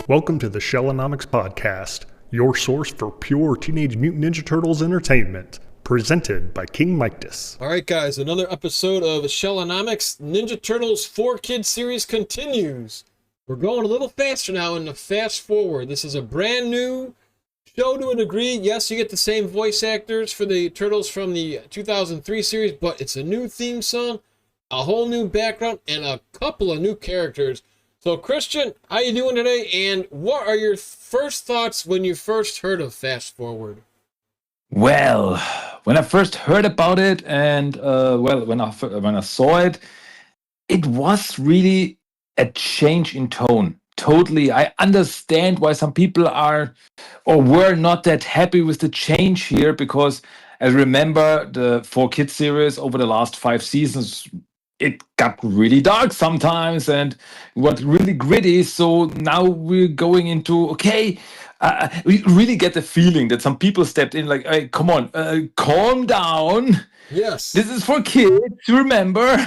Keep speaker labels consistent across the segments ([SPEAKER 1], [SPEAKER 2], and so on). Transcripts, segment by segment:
[SPEAKER 1] Welcome to the Shellonomics Podcast, your source for pure Teenage Mutant Ninja Turtles entertainment, presented by King Midas.
[SPEAKER 2] All right, guys, another episode of Shellonomics Ninja Turtles 4-Kid series continues. We're going a little faster now in the fast forward. This is a brand new show to a degree. Yes, you get the same voice actors for the Turtles from the 2003 series, but it's a new theme song, a whole new background, and a couple of new characters. So, Christian, how you doing today? And what are your first thoughts when you first heard of Fast Forward?
[SPEAKER 3] Well, when I first heard about it, and when I saw it, it was really a change in tone. Totally, I understand why some people are or were not that happy with the change here, because I remember the 4 Kids series over the last 5 seasons. It got really dark sometimes and got really gritty. So now we're going into, okay, we really get the feeling that some people stepped in like, hey, come on, calm down.
[SPEAKER 2] Yes.
[SPEAKER 3] This is for kids, remember?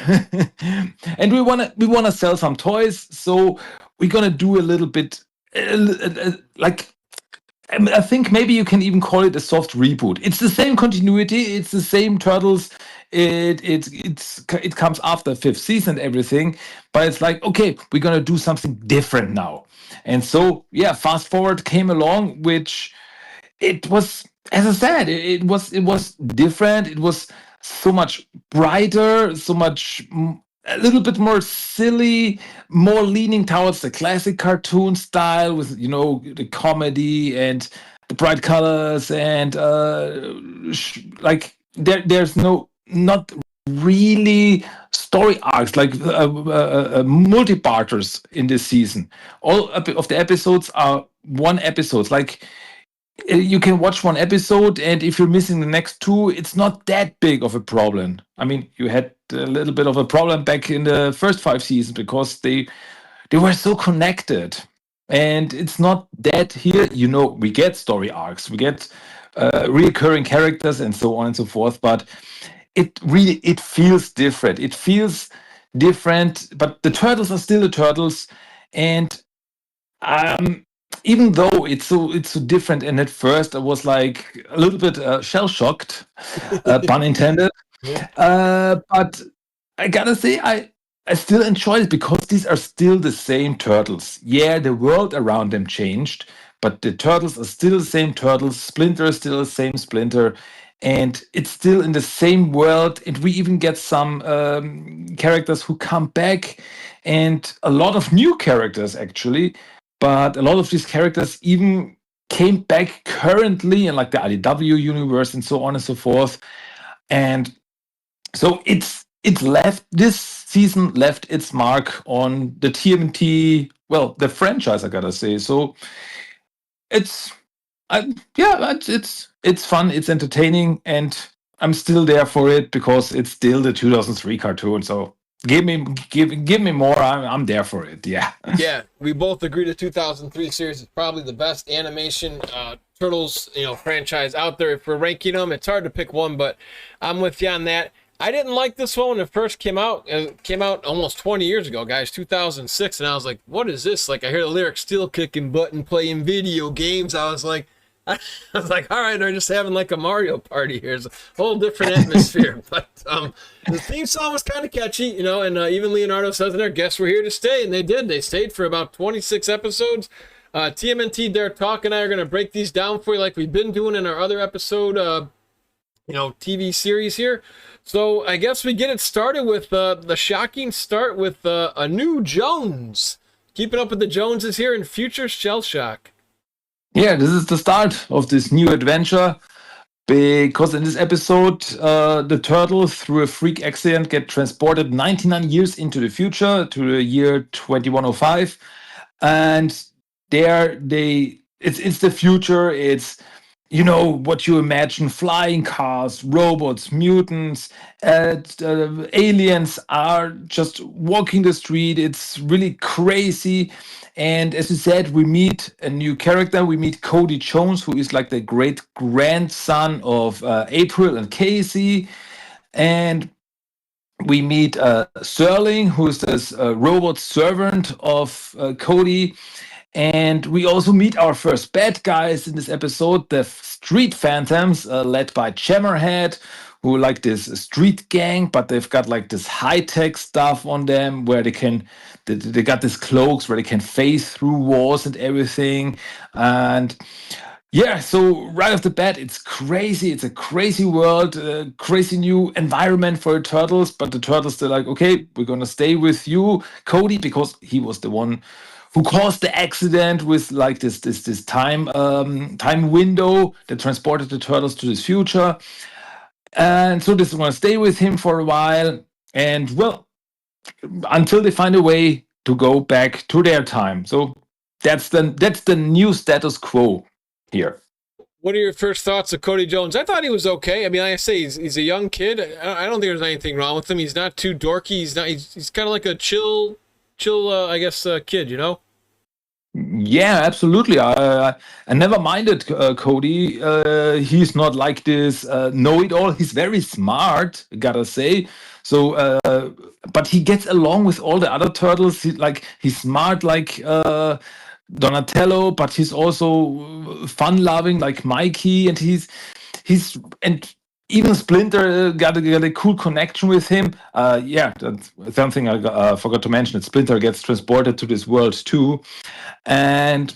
[SPEAKER 3] And we wanna sell some toys. So we're gonna do a little bit like, I think maybe you can even call it a soft reboot. It's the same continuity. It's the same Turtles. It comes after 5th season and everything, but it's like, okay, we're gonna do something different now. And so yeah, Fast Forward came along, which it was, as I said, it was different. It was so much brighter, so much a little bit more silly, more leaning towards the classic cartoon style with, the comedy and the bright colors and there's not really story arcs like multi-parters in this season. All of the episodes are one episode. Like, you can watch one episode, and if you're missing the next two, it's not that big of a problem. I mean, you had a little bit of a problem back in the first 5 seasons because they were so connected, and it's not that here. We get story arcs, we get recurring characters, and so on and so forth. But it feels different. It feels different, but the Turtles are still the Turtles, and even though it's so different, and at first I was like a little bit shell shocked, pun intended. But I gotta say, I still enjoy it because these are still the same Turtles. Yeah, the world around them changed, but the Turtles are still the same Turtles. Splinter is still the same Splinter, and it's still in the same world. And we even get some characters who come back, and a lot of new characters actually. But a lot of these characters even came back currently in like the IDW universe and so on and so forth. And so this season left its mark on the TMNT, well, the franchise, I gotta say. So it's fun, it's entertaining, and I'm still there for it because it's still the 2003 cartoon. So give me more. I'm there for it. Yeah.
[SPEAKER 2] Yeah, we both agree the 2003 series is probably the best animation Turtles franchise out there. If we're ranking them, it's hard to pick one, but I'm with you on that. I didn't like this one when it first came out. It came out almost 20 years ago, guys, 2006, and I was like, what is this? Like, I hear the lyrics, still kicking butt and playing video games. I was like, all right, they're just having like a Mario party here. It's a whole different atmosphere. But the theme song was kind of catchy, and even Leonardo says in there, guess we're here to stay. And they did. They stayed for about 26 episodes. TMNT, Derek Talk, and I are going to break these down for you like we've been doing in our other episode, TV series here. So I guess we get it started with the shocking start with a new Jones. Keeping up with the Joneses here in Future Shell Shock.
[SPEAKER 3] Yeah, this is the start of this new adventure, because in this episode, the Turtles, through a freak accident, get transported 99 years into the future to the year 2105, and it's the future. It's what you imagine: flying cars, robots, mutants, aliens are just walking the street. It's really crazy. And as you said, we meet a new character. We meet Cody Jones, who is like the great grandson of April and Casey. And we meet Sterling, who is this robot servant of Cody. And we also meet our first bad guys in this episode, the Street Phantoms, led by Jammerhead, who like this street gang, but they've got like this high-tech stuff on them where they got these cloaks where they can phase through walls and everything. And yeah, so right off the bat, it's crazy. It's a crazy world, crazy new environment for the turtles. But the turtles, they're like, okay, we're gonna stay with you, Cody, because he was the one who caused the accident with like this time window that transported the turtles to this future. And so this is gonna stay with him for a while, and well, until they find a way to go back to their time. So that's the new status quo here.
[SPEAKER 2] What are your first thoughts of Cody Jones? I thought he was okay. I mean, like I say, he's a young kid. I don't think there's anything wrong with him. He's not too dorky. He's kind of like a chill, I guess, kid, you know?
[SPEAKER 3] Yeah, absolutely. I never minded Cody. He's not like this know-it-all. He's very smart, gotta say. So, but he gets along with all the other turtles. He's smart, like Donatello, but he's also fun-loving, like Mikey, and and even Splinter got a cool connection with him. Yeah, that's something I forgot to mention. That Splinter gets transported to this world too, and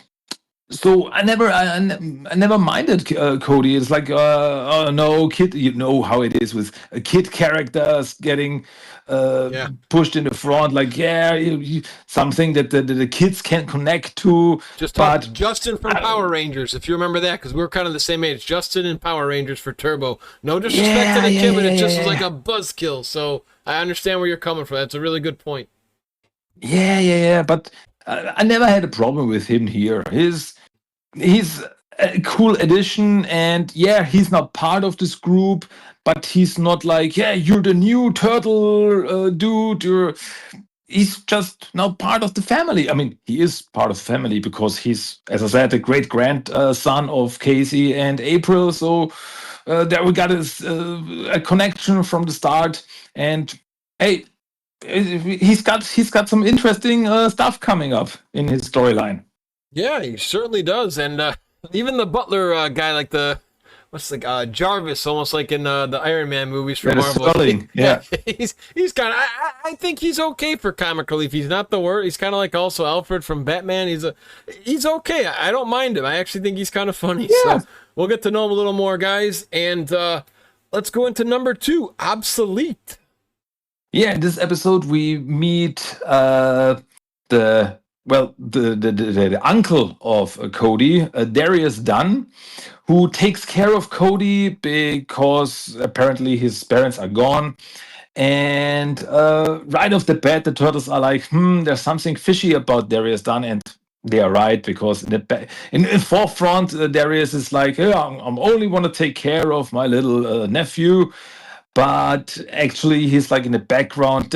[SPEAKER 3] so I never minded Cody. It's like, oh no, kid. You know how it is with kid characters getting
[SPEAKER 2] Yeah.
[SPEAKER 3] pushed in the front. Like, yeah, something that the kids can connect to.
[SPEAKER 2] Just
[SPEAKER 3] But
[SPEAKER 2] talk Justin from Power Rangers, if you remember that, because we're kind of the same age. Justin and Power Rangers for Turbo. No disrespect to the kid, but it just was like a buzzkill. So I understand where you're coming from. That's a really good point.
[SPEAKER 3] yeah. But I never had a problem with him here. He's a cool addition, and yeah, he's not part of this group, but he's not like, yeah, you're the new turtle dude. He's just now part of the family. I mean, he is part of the family because he's, as I said, the great grandson of Casey and April. So there we got a connection from the start, and hey, he's got some interesting stuff coming up in his storyline.
[SPEAKER 2] Yeah, he certainly does. And even the Butler guy, like Jarvis, almost like in the Iron Man movies from
[SPEAKER 3] Yeah, the
[SPEAKER 2] Marvel.
[SPEAKER 3] spelling, yeah.
[SPEAKER 2] he's kind of. I think he's okay for comic relief. He's not the worst. He's kind of like also Alfred from Batman. He's okay. I don't mind him. I actually think he's kind of funny.
[SPEAKER 3] Yeah.
[SPEAKER 2] So we'll get to know him a little more, guys. And let's go into number 2, Obsolete.
[SPEAKER 3] Yeah, in this episode we meet the uncle of Cody, Darius Dunn, who takes care of Cody because apparently his parents are gone. And right off the bat, the turtles are like, there's something fishy about Darius Dunn, and they are right, because in the forefront, Darius is like, I'm only want to take care of my little nephew. But actually, he's like in the background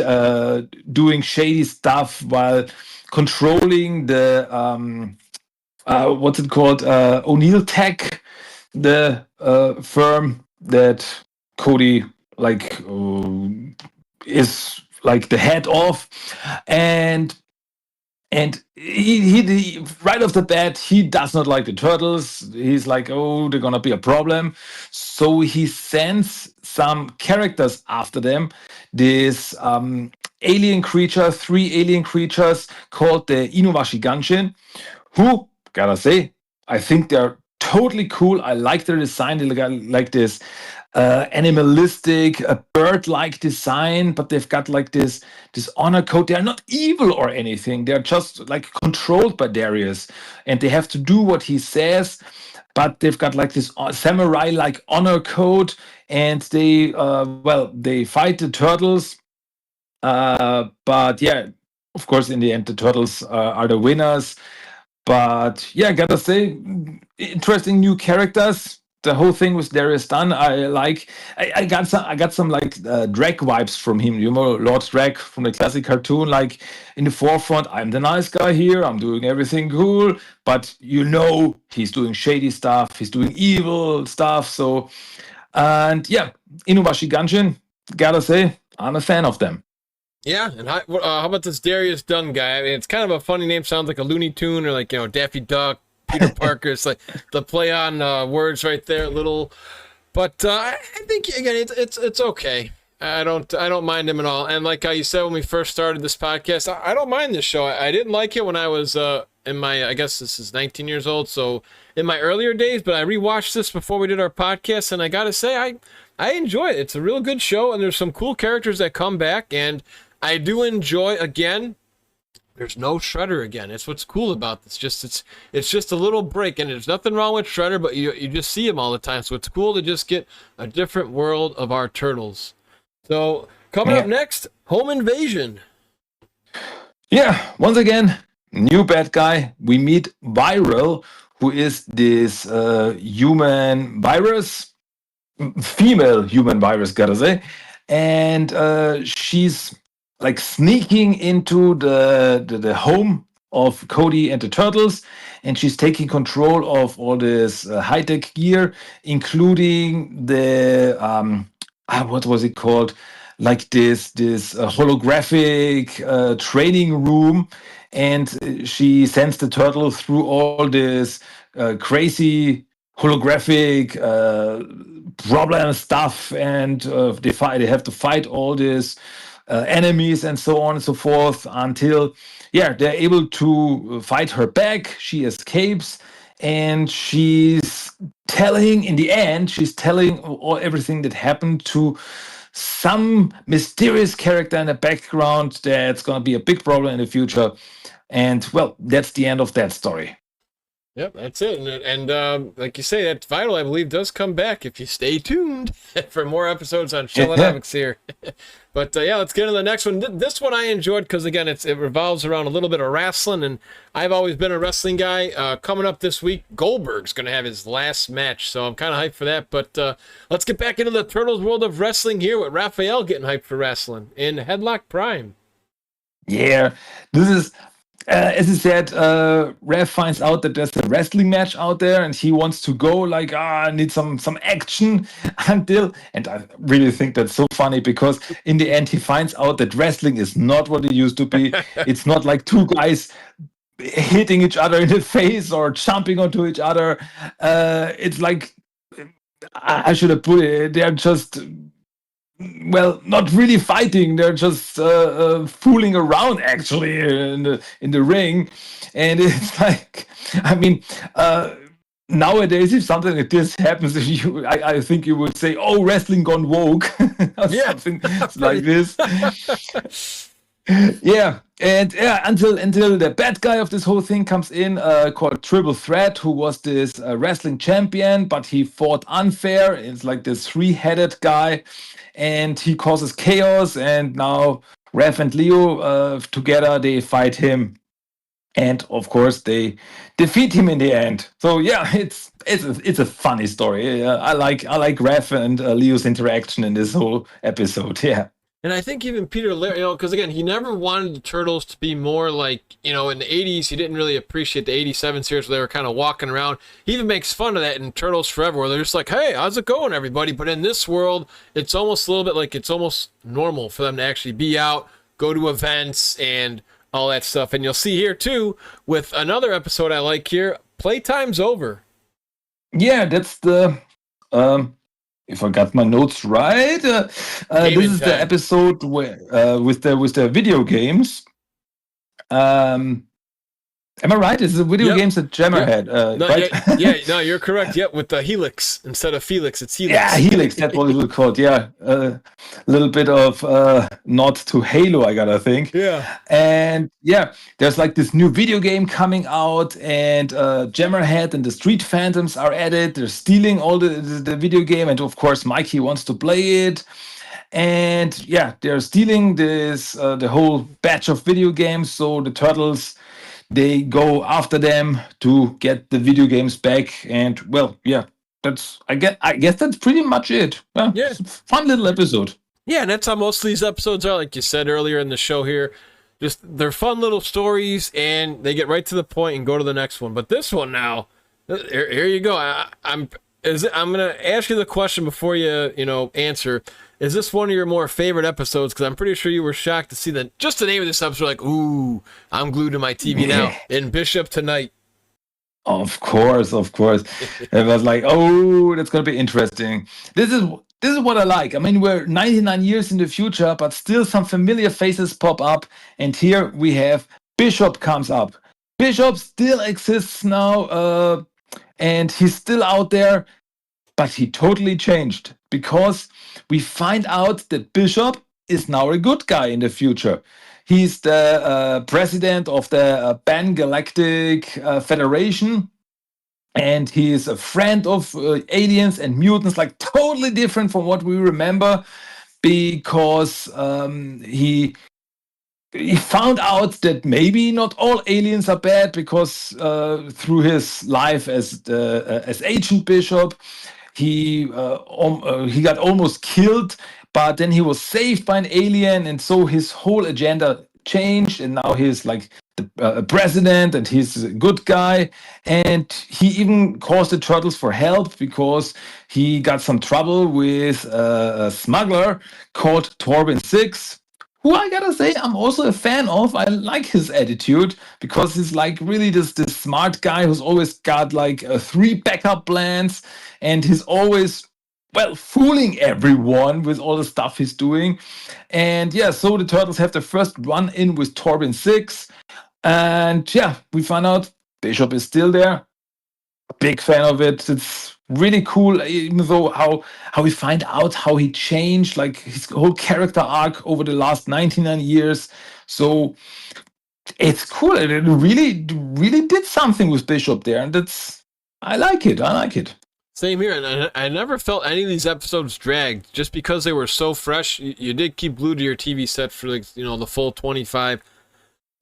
[SPEAKER 3] doing shady stuff while controlling the what's it called, O'Neill Tech, the firm that Cody like is like the head of, and he right off the bat, he does not like the turtles. He's like, oh, they're gonna be a problem. So he sends some characters after them. This alien creature, 3 alien creatures called the Inuwashi Ganshin, who, gotta say, I think they're totally cool. I like their design. They got like this animalistic, bird-like design, but they've got like this honor code. They're not evil or anything. They're just like controlled by Darius, and they have to do what he says. But they've got like this samurai-like honor code, and they fight the turtles. But yeah, of course, in the end, the turtles are the winners. But yeah, gotta say, interesting new characters. The whole thing with Darius Dunn, I like. I got some like Drake vibes from him. You know, Lord Drake from the classic cartoon. Like in the forefront, I'm the nice guy here. I'm doing everything cool, but you know, he's doing shady stuff. He's doing evil stuff. So, and yeah, Inuwashi Ganshin. Gotta say, I'm a fan of them.
[SPEAKER 2] Yeah, and how about this Darius Dunn guy? I mean, it's kind of a funny name. Sounds like a Looney Tune or like, Daffy Duck, Peter Parker. It's like the play on words right there, little. But I think again, it's okay. I don't mind him at all. And like how you said when we first started this podcast, I don't mind this show. I didn't like it when I was in my, I guess this is 19 years old, so in my earlier days. But I rewatched this before we did our podcast, and I gotta say I enjoy it. It's a real good show, and there's some cool characters that come back, and I do enjoy, again, there's no Shredder again. It's what's cool about this. It's just a little break, and there's nothing wrong with Shredder, but you just see him all the time. So it's cool to just get a different world of our turtles. So coming up next, Home Invasion.
[SPEAKER 3] Yeah, once again, new bad guy. We meet Viral, who is this human virus, female human virus, gotta say, and she's like sneaking into the home of Cody and the Turtles, and she's taking control of all this high-tech gear, including the what was it called? Like this holographic training room, and she sends the turtle through all this crazy holographic problem stuff, and they have to fight all these enemies and so on and so forth until they're able to fight her back. She escapes, and she's telling everything that happened to some mysterious character in the background that's going to be a big problem in the future. And well, that's the end of that story.
[SPEAKER 2] Yep, that's it. And like you say, that Vital, I believe, does come back if you stay tuned for more episodes on Shellanomics here. But let's get into the next one. This one I enjoyed because, again, it revolves around a little bit of wrestling, and I've always been a wrestling guy. Coming up this week, Goldberg's going to have his last match, so I'm kind of hyped for that. But let's get back into the Turtles world of wrestling here with Raphael getting hyped for wrestling in Headlock Prime.
[SPEAKER 3] Yeah, this is... as he said, Rev finds out that there's a wrestling match out there, and he wants to go. Like, I need some action until. And I really think that's so funny because in the end, he finds out that wrestling is not what it used to be. It's not like two guys hitting each other in the face or jumping onto each other. It's like I should have put it. They're just. Well, not really fighting. They're just fooling around, actually, in the ring. And it's like, I mean, nowadays, if something like this happens, I think you would say, "Oh, wrestling gone woke," or something like this. Until the bad guy of this whole thing comes in, called Triple Threat, who was this wrestling champion, but he fought unfair. It's like this three-headed guy. And he causes chaos, and now Rev and Leo together, they fight him, and of course they defeat him in the end. So it's a funny story. I like Rev and Leo's interaction in this whole episode. Yeah.
[SPEAKER 2] And I think even Peter Laird, because again, he never wanted the Turtles to be more like, in the 80s, he didn't really appreciate the 87 series where they were kind of walking around. He even makes fun of that in Turtles Forever, where they're just like, "Hey, how's it going, everybody?" But in this world, it's almost a little bit like it's almost normal for them to actually be out, go to events, and all that stuff. And you'll see here, too, with another episode I like here, Playtime's Over.
[SPEAKER 3] Yeah, that's the... if I got my notes right, this is the episode where with the video games. Am I right? It's the video games that Jammer had, right?
[SPEAKER 2] No, you're correct. Yep, with the Helix instead of Felix, it's Helix.
[SPEAKER 3] Yeah, Helix. That's what it was called. Yeah, a little bit of nod to Halo, I gotta think.
[SPEAKER 2] Yeah.
[SPEAKER 3] And there's like this new video game coming out, and Jammerhead and the Street Phantoms are at it. They're stealing all the video game, and of course, Mikey wants to play it. And they're stealing this the whole batch of video games. So the Turtles, they go after them to get the video games back, and that's I guess that's pretty much it. It's a fun little episode.
[SPEAKER 2] Yeah, and that's how most of these episodes are, like you said earlier in the show here. Just they're fun little stories, and they get right to the point and go to the next one. But this one now, here you go. I'm gonna ask you the question before you answer. is this one of your more favorite episodes? Because I'm pretty sure you were shocked to see that just the name of this episode, like, ooh, I'm glued to my TV now. In Bishop Tonight.
[SPEAKER 3] Of course. It was like, oh, that's gonna be interesting. This is what I like. I mean, we're 99 years in the future, but still some familiar faces pop up. And here we have Bishop comes up. Bishop still exists now, and he's still out there, but he totally changed because we find out that Bishop is now a good guy in the future. He's the president of the Pan Galactic Federation, and he is a friend of aliens and mutants, like totally different from what we remember, because he found out that maybe not all aliens are bad, because through his life as Agent Bishop, he got almost killed, but then he was saved by an alien, and so his whole agenda changed, and now he's like the president, and he's a good guy, and he even calls the turtles for help because he got some trouble with a smuggler called Torben 6, who I gotta say I'm also a fan of. I like his attitude because he's like really this smart guy who's always got like 3 backup plans, and he's always, well, fooling everyone with all the stuff he's doing. And yeah, so the turtles have the first run in with Torben 6, and yeah, we find out Bishop is still there. Big fan of it. It's really cool, even though how we find out how he changed, like his whole character arc over the last 99 years. So it's cool. It really did something with Bishop there, and I like it.
[SPEAKER 2] Same here, and I never felt any of these episodes dragged just because they were so fresh. You did keep glued to your TV set for, like, the full 25,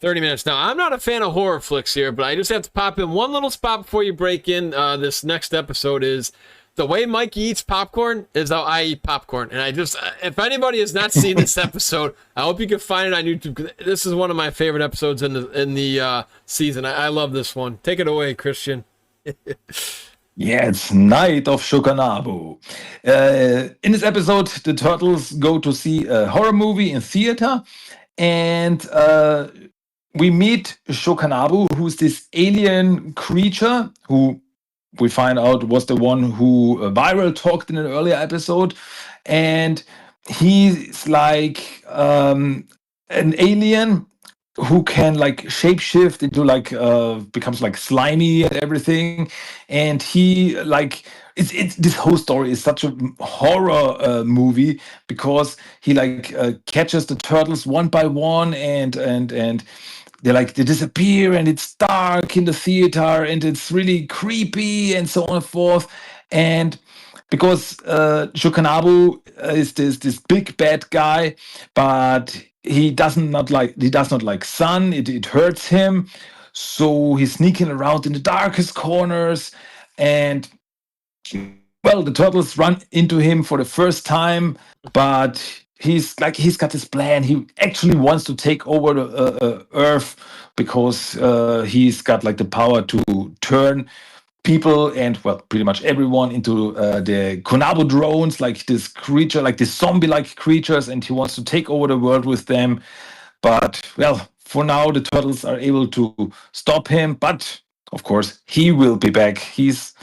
[SPEAKER 2] 30 minutes. Now, I'm not a fan of horror flicks here, but I just have to pop in one little spot before you break in. This next episode is the way Mikey eats popcorn is how I eat popcorn. And if anybody has not seen this episode, I hope you can find it on YouTube. This is one of my favorite episodes in the season. I love this one. Take it away, Christian.
[SPEAKER 3] Yeah, it's Night of Shokanabu. In this episode, the turtles go to see a horror movie in theater, and we meet Shokanabu, who's this alien creature who we find out was the one who Viral talked in an earlier episode. And he's like an alien who can like shapeshift into like becomes like slimy and everything. And he like it's this whole story is such a horror movie because he like catches the turtles one by one, and they disappear, and it's dark in the theater, and it's really creepy, and so on and forth. And because Shokanabu is this big bad guy, but he does not like sun. It hurts him, so he's sneaking around in the darkest corners. And well, the turtles run into him for the first time, but he's got this plan. He actually wants to take over the Earth because he's got like the power to turn people and, well, pretty much everyone into the Konabo drones, like this creature, like these zombie-like creatures, and he wants to take over the world with them. But, well, for now, the turtles are able to stop him, but of course, he will be back. He's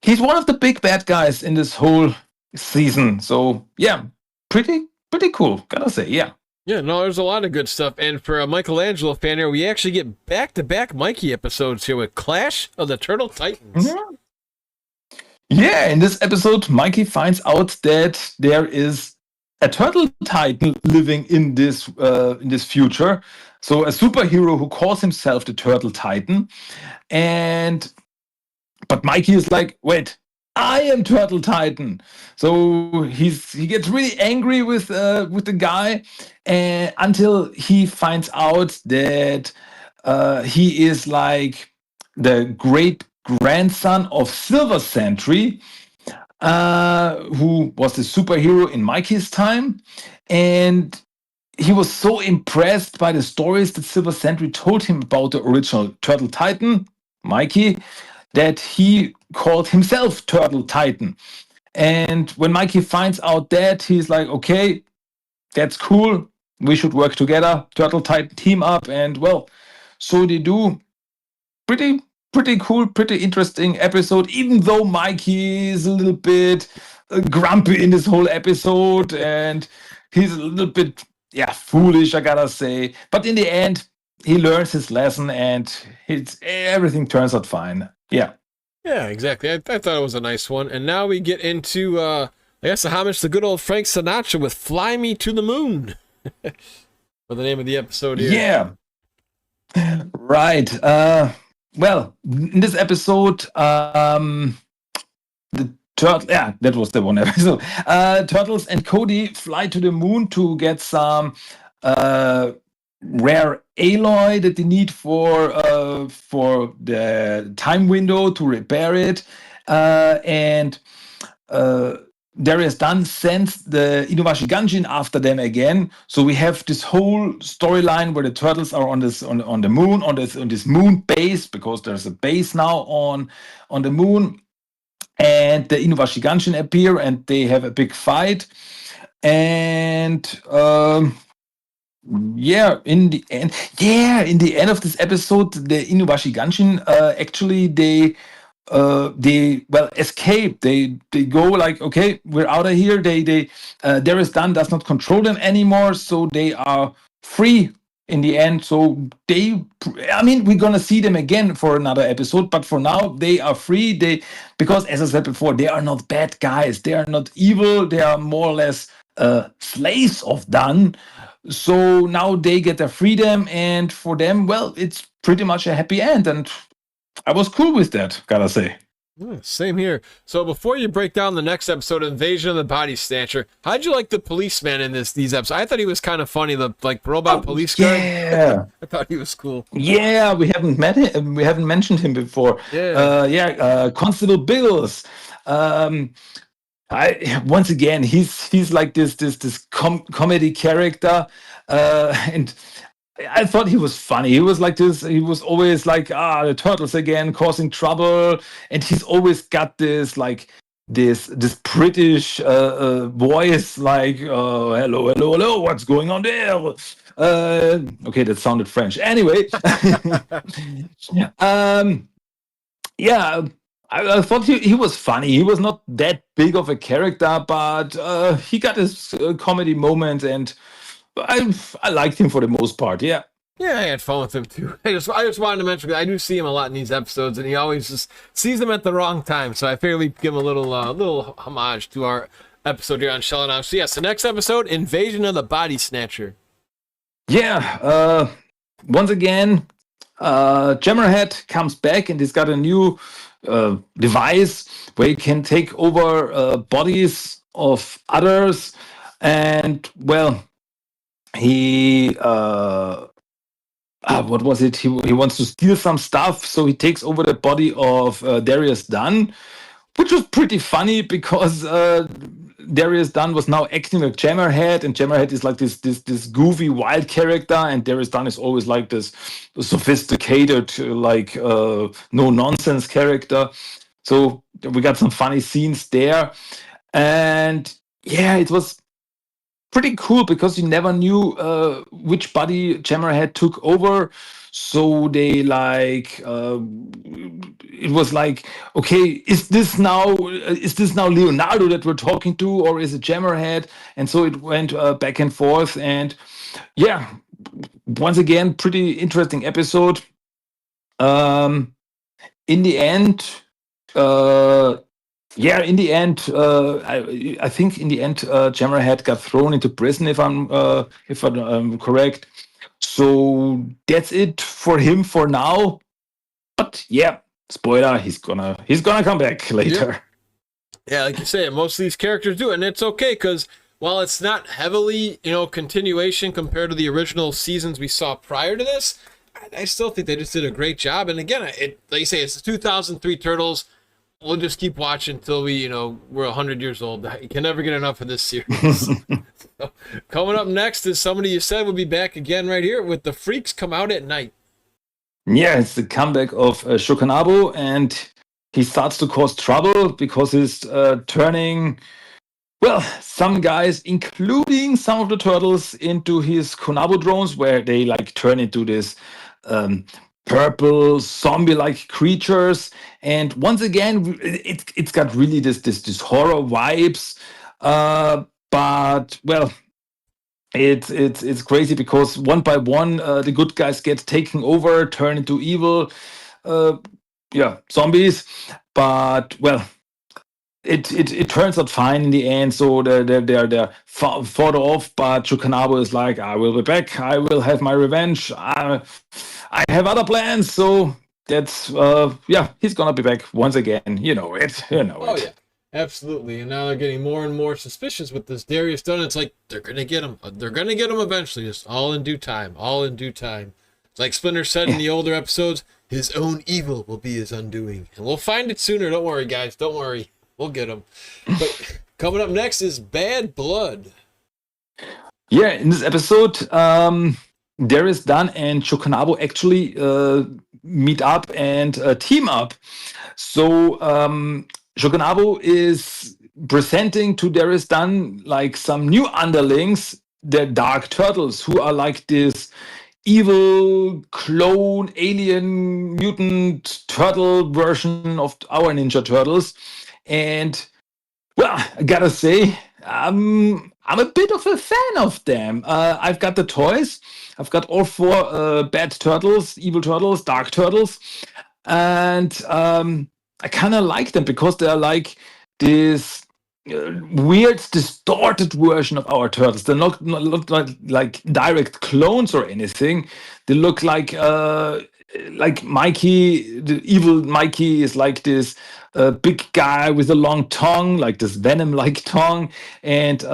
[SPEAKER 3] one of the big bad guys in this whole season. So, yeah, pretty cool, gotta say, yeah.
[SPEAKER 2] Yeah, no, there's a lot of good stuff. And for a Michelangelo fan here, we actually get back-to-back Mikey episodes here with Clash of the Turtle Titans.
[SPEAKER 3] Mm-hmm. Yeah, in this episode, Mikey finds out that there is a turtle titan living in this future. So a superhero who calls himself the Turtle Titan. But Mikey is like, wait, I am Turtle Titan. So he gets really angry with the guy, until he finds out that he is like the great grandson of Silver Sentry, who was the superhero in Mikey's time. And he was so impressed by the stories that Silver Sentry told him about the original Turtle Titan, Mikey, that he called himself Turtle Titan. And when Mikey finds out that, he's like, okay, that's cool. We should work together, turtle type team up. And well, so they do. Pretty cool, pretty interesting episode, even though Mikey is a little bit grumpy in this whole episode and he's a little bit foolish, I gotta say. But in the end, he learns his lesson and everything turns out fine. Yeah.
[SPEAKER 2] Yeah, exactly. I thought it was a nice one. And now we get into, I guess, a homage to good old Frank Sinatra with Fly Me to the Moon. For the name of the episode here.
[SPEAKER 3] Yeah. Right. Well, in this episode, the turtle, that was the one episode. Turtles and Cody fly to the moon to get some rare alloy that they need for the time window to repair it, and Darius Dunn sends the Inuwashi Ganjin after them again. So we have this whole storyline where the turtles are on the moon, on this moon base, because there's a base now on the moon, and the Inuwashi Ganjin appear and they have a big fight. And in the end of this episode, the Inuwashi Ganjin actually they escape. They go like, okay, we're out of here. Darius Dunn does not control them anymore, so they are free in the end. So we're gonna see them again for another episode, but for now they are free. Because as I said before, they are not bad guys. They are not evil. They are more or less slaves of Dunn. So now they get their freedom, and for them, well, it's pretty much a happy end. And I was cool with that, gotta say.
[SPEAKER 2] Yeah, same here. So before you break down the next episode, Invasion of the Body Snatcher, how'd you like the policeman in these episodes? I thought he was kind of funny, the robot police guy.
[SPEAKER 3] Yeah,
[SPEAKER 2] I thought he was cool.
[SPEAKER 3] Yeah, we haven't met him. We haven't mentioned him before.
[SPEAKER 2] Yeah.
[SPEAKER 3] Constable Bills. Once again, he's like this comedy character, and I thought he was funny. He was like this. He was always like, the turtles again causing trouble, and he's always got this like this British voice, like, hello, what's going on there? Okay, that sounded French. Anyway, I thought he was funny. He was not that big of a character, but he got his comedy moments, and I liked him for the most part. Yeah.
[SPEAKER 2] Yeah, I had fun with him too. I just wanted to mention, because I do see him a lot in these episodes, and he always just sees them at the wrong time. So I figured we'd give him a little homage to our episode here on Shell and Out. So yes, the next episode, Invasion of the Body Snatcher.
[SPEAKER 3] Yeah. Once again, Jammerhead comes back, and he's got a new device where he can take over bodies of others, and well, he what was it? He wants to steal some stuff, so he takes over the body of Darius Dunn, which was pretty funny because Darius Dunn was now acting like Jammerhead, and Jammerhead is like this goofy wild character, and Darius Dunn is always like this sophisticated, like no nonsense character. So we got some funny scenes there, and yeah, it was pretty cool because you never knew which body Jammerhead took over. So they like it was like, okay, is this now Leonardo that we're talking to, or is it Jammerhead? And so it went back and forth, and yeah, once again, pretty interesting episode. In the end, I think in the end, Jammerhead got thrown into prison, if I'm correct. So that's it for him for now. But yeah, spoiler, he's gonna come back later.
[SPEAKER 2] Yeah, like you say, most of these characters do, and it's okay because while it's not heavily, continuation compared to the original seasons we saw prior to this, I still think they just did a great job. And again, like you say, it's the 2003 Turtles. We'll just keep watching until we're 100 years old. You can never get enough of this series. So, coming up next is somebody you said would be back again right here with The Freaks Come Out at Night.
[SPEAKER 3] Yeah, it's the comeback of Shokanabo, and he starts to cause trouble because he's turning, well, some guys, including some of the turtles, into his Konabo drones, where they like turn into this um, purple zombie-like creatures. And once again, it's got really this horror vibes. But well, it's crazy because one by one, the good guys get taken over, turn into evil, uh, yeah, zombies. But well, it turns out fine in the end. So they're fought off, but Chukanabo is like, I will be back. I will have my revenge. I have other plans. So that's yeah, he's gonna be back once again. You know it. You know
[SPEAKER 2] Oh
[SPEAKER 3] it.
[SPEAKER 2] yeah, absolutely. And now they're getting more and more suspicious with this Darius Dunn. It's like they're gonna get him. They're gonna get him eventually. Just all in due time. All in due time. It's like Splinter said in the older episodes. His own evil will be his undoing, and we'll find it sooner. Don't worry, guys. Don't worry. We'll get him. But coming up next is Bad Blood.
[SPEAKER 3] Yeah, in this episode, Darius Dunn and Chokanabo actually meet up and team up. So Chokanabo is presenting to Darius Dunn like some new underlings, the Dark Turtles, who are like this evil clone alien mutant turtle version of our Ninja Turtles. And well, I gotta say, I'm a bit of a fan of them. I've got the toys. I've got all four bad turtles, evil turtles, dark turtles, and I kind of like them because they're like this weird, distorted version of our turtles. They're not look like direct clones or anything. They look like Mikey. The evil Mikey is like this big guy with a long tongue, like this venom-like tongue, and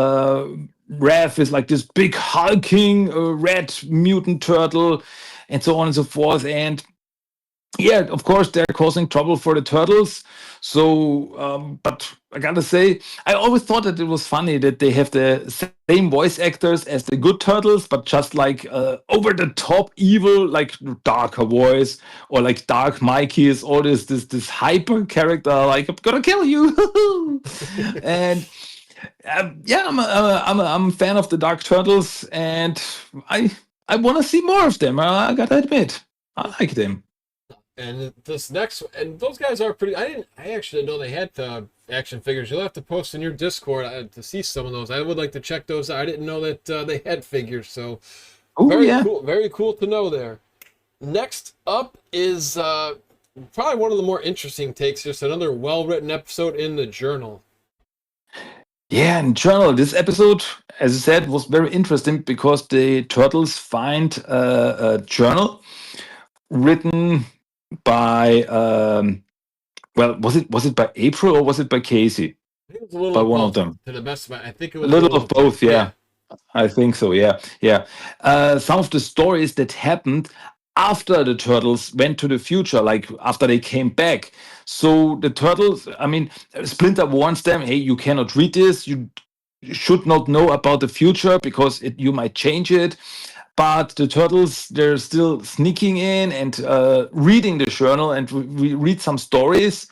[SPEAKER 3] Rev is like this big hulking red mutant turtle, and so on and so forth. And yeah, of course, they're causing trouble for the turtles. So, but I gotta say, I always thought that it was funny that they have the same voice actors as the good turtles, but just like over the top evil, like darker voice, or like Dark Mikey is all this hyper character, like I'm gonna kill you, and. Yeah, I'm a fan of the Dark Turtles, and I want to see more of them. I gotta admit, I like them.
[SPEAKER 2] And this next, and those guys are pretty. I actually didn't know they had action figures. You'll have to post in your Discord to see some of those. I would like to check those out. I didn't know that they had figures. So very cool to know there. Next up is probably one of the more interesting takes. Just another well-written episode in the journal.
[SPEAKER 3] Yeah, in journal, this episode, as I said, was very interesting because the turtles find a journal written by well, was it by April or was it by Casey?
[SPEAKER 2] I think it was a little
[SPEAKER 3] By
[SPEAKER 2] of
[SPEAKER 3] one
[SPEAKER 2] both,
[SPEAKER 3] of them.
[SPEAKER 2] to the best of my, I think it
[SPEAKER 3] A
[SPEAKER 2] was
[SPEAKER 3] little of both, yeah. I think so, yeah. Some of the stories that happened after the turtles went to the future, like after they came back. So the turtles, I mean, Splinter warns them, hey, you cannot read this. You should not know about the future because you might change it. But the turtles, they're still sneaking in and reading the journal, and we read some stories.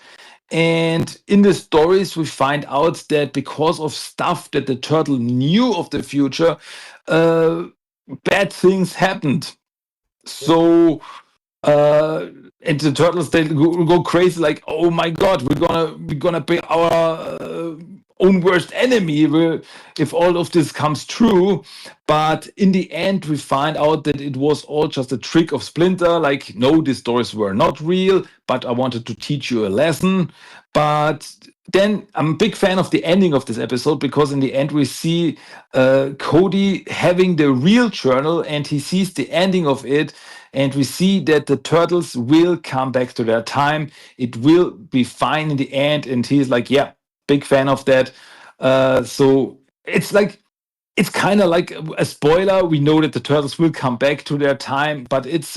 [SPEAKER 3] And in the stories, we find out that because of stuff that the turtle knew of the future, bad things happened. So, and the turtles they go crazy, like, oh my god, we're gonna be our own worst enemy if all of this comes true. But in the end, we find out that it was all just a trick of Splinter. Like, no, these stories were not real, but I wanted to teach you a lesson. But then I'm a big fan of the ending of this episode because in the end we see Cody having the real journal and he sees the ending of it, and we see that the turtles will come back to their time. It will be fine in the end, and he's like, yeah, big fan of that. So it's like, it's kind of like a spoiler. We know that the turtles will come back to their time, but it's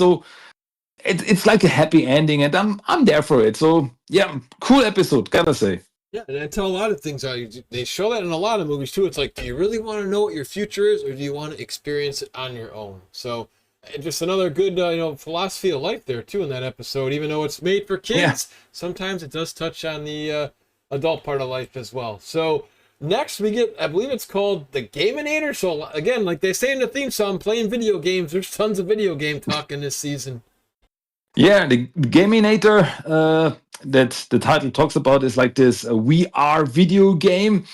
[SPEAKER 3] like a happy ending, and I'm there for it. So yeah, cool episode, gotta say.
[SPEAKER 2] Yeah, and I tell a lot of things. They show that in a lot of movies too. It's like, do you really want to know what your future is, or do you want to experience it on your own? So And just another good, philosophy of life there too in that episode. Even though it's made for kids, sometimes it does touch on the adult part of life as well. So next we get, I believe it's called the Gaminator. So again, like they say in the theme song, playing video games. There's tons of video game talk in this season.
[SPEAKER 3] Yeah, the Gaminator that the title talks about is like this VR video game.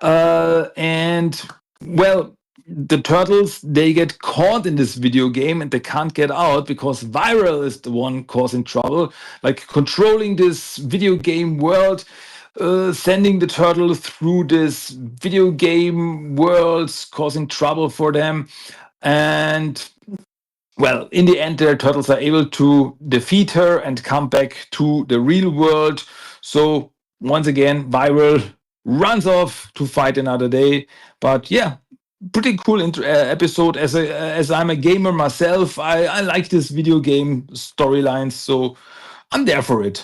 [SPEAKER 3] And well, the turtles, they get caught in this video game and they can't get out because Viral is the one causing trouble, like controlling this video game world, sending the turtle through this video game worlds, causing trouble for them. And well, in the end, the turtles are able to defeat her and come back to the real world. So once again, Viral runs off to fight another day. But yeah, pretty cool episode. As I'm a gamer myself, I like this video game storylines. So I'm there for it.